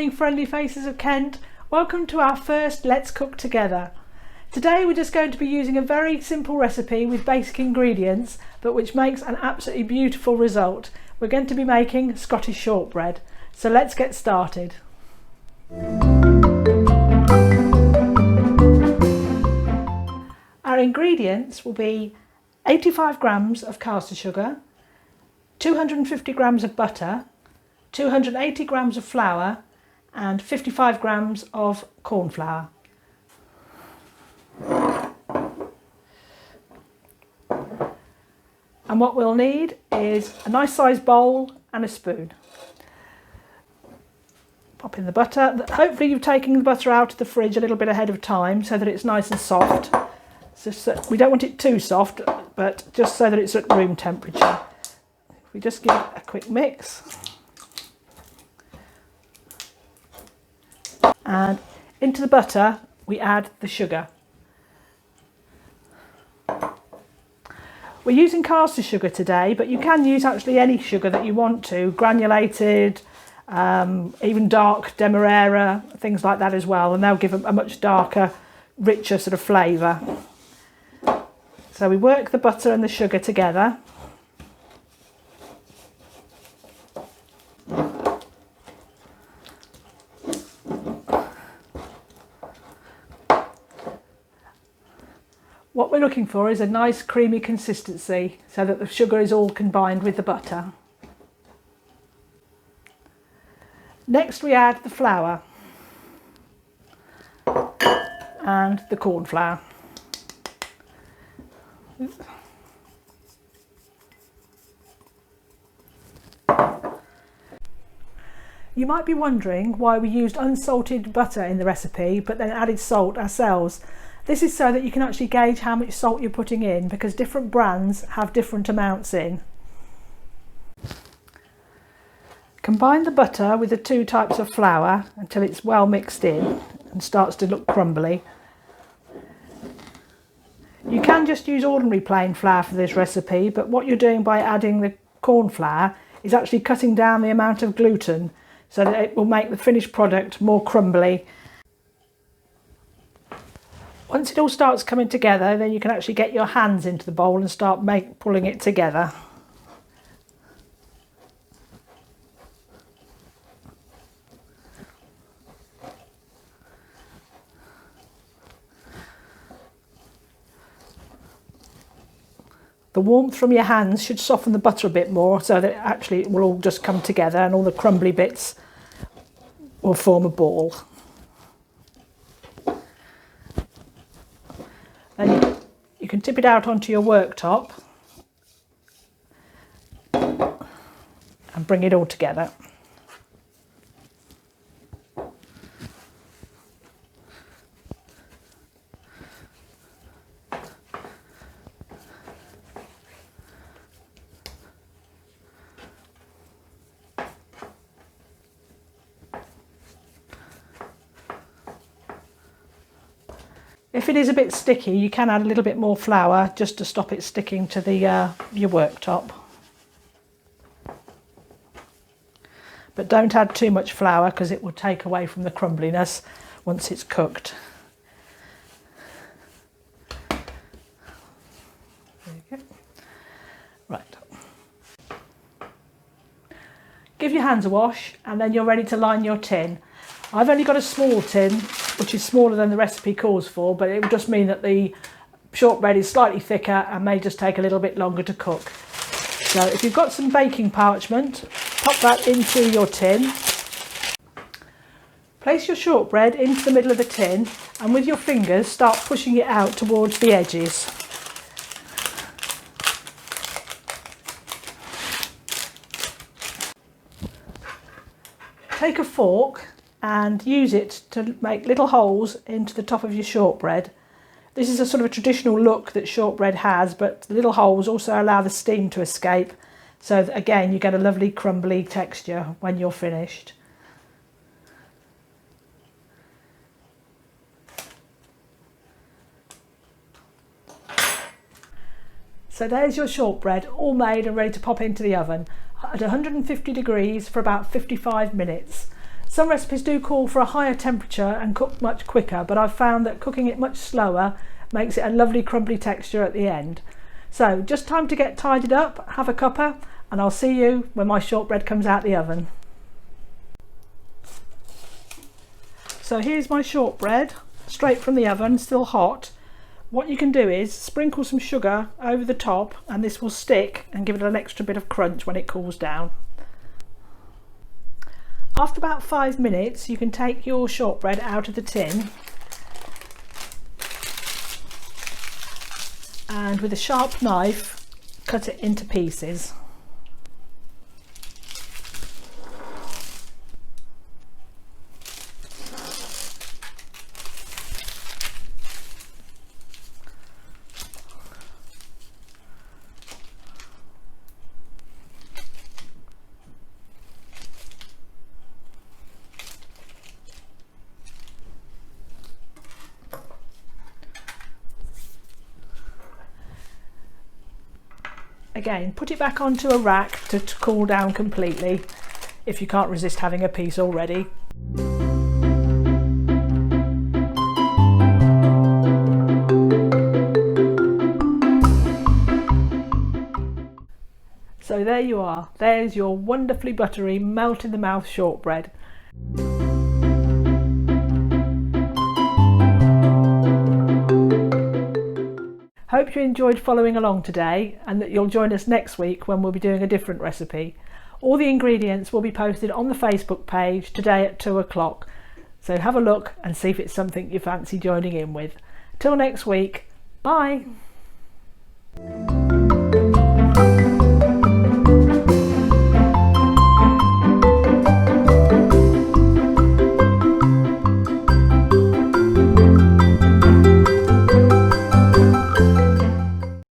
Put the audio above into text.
morning, friendly faces of Kent. Welcome to our first Let's Cook Together. Today we're just going to be using a very simple recipe with basic ingredients, but which makes an absolutely beautiful result. We're going to be making Scottish shortbread. So let's get started. Our ingredients will be 85 grams of caster sugar, 250 grams of butter, 280 grams of flour and 55 grams of corn flour. And what we'll need is a nice sized bowl and a spoon. Pop in the butter. Hopefully you've taken the butter out of the fridge a little bit ahead of time so that it's nice and soft. So we don't want it too soft, but just so that it's at room temperature. We just give it a quick mix. And into the butter we add the sugar. We're using caster sugar today, but you can use actually any sugar that you want to, granulated, even dark demerara, things like that as well, and they'll give a much darker, richer sort of flavour. So we work the butter and the sugar together. What we're looking for is a nice creamy consistency so that the sugar is all combined with the butter. Next we add the flour and the corn flour. You might be wondering why we used unsalted butter in the recipe but then added salt ourselves. This is so that you can actually gauge how much salt you're putting in, because different brands have different amounts in. Combine the butter with the two types of flour until it's well mixed in and starts to look crumbly. You can just use ordinary plain flour for this recipe, but what you're doing by adding the corn flour is actually cutting down the amount of gluten so that it will make the finished product more crumbly. Once it all starts coming together, then you can actually get your hands into the bowl and start pulling it together. The warmth from your hands should soften the butter a bit more so that actually it will all just come together and all the crumbly bits will form a ball. Then you can tip it out onto your worktop and bring it all together. If it is a bit sticky, you can add a little bit more flour just to stop it sticking to the your worktop. But don't add too much flour because it will take away from the crumbliness once it's cooked. There you go. Right. Give your hands a wash and then you're ready to line your tin. I've only got a small tin, which is smaller than the recipe calls for, but it will just mean that the shortbread is slightly thicker and may just take a little bit longer to cook. So if you've got some baking parchment, pop that into your tin. Place your shortbread into the middle of the tin and with your fingers start pushing it out towards the edges. Take a fork and use it to make little holes into the top of your shortbread. This is a sort of a traditional look that shortbread has, but the little holes also allow the steam to escape, so that again you get a lovely crumbly texture when you're finished. So there's your shortbread all made and ready to pop into the oven at 150 degrees for about 55 minutes. Some recipes do call for a higher temperature and cook much quicker, but I've found that cooking it much slower makes it a lovely crumbly texture at the end. So just time to get tidied up, have a cuppa, and I'll see you when my shortbread comes out the oven. So here's my shortbread, straight from the oven, still hot. What you can do is sprinkle some sugar over the top and this will stick and give it an extra bit of crunch when it cools down. After about 5 minutes you can take your shortbread out of the tin and with a sharp knife cut it into pieces. Again, put it back onto a rack to cool down completely if you can't resist having a piece already. So there you are, there's your wonderfully buttery, melt in the mouth shortbread. Hope you enjoyed following along today and that you'll join us next week when we'll be doing a different recipe. All the ingredients will be posted on the Facebook page today at 2 o'clock. So have a look and see if it's something you fancy joining in with. Till next week, bye!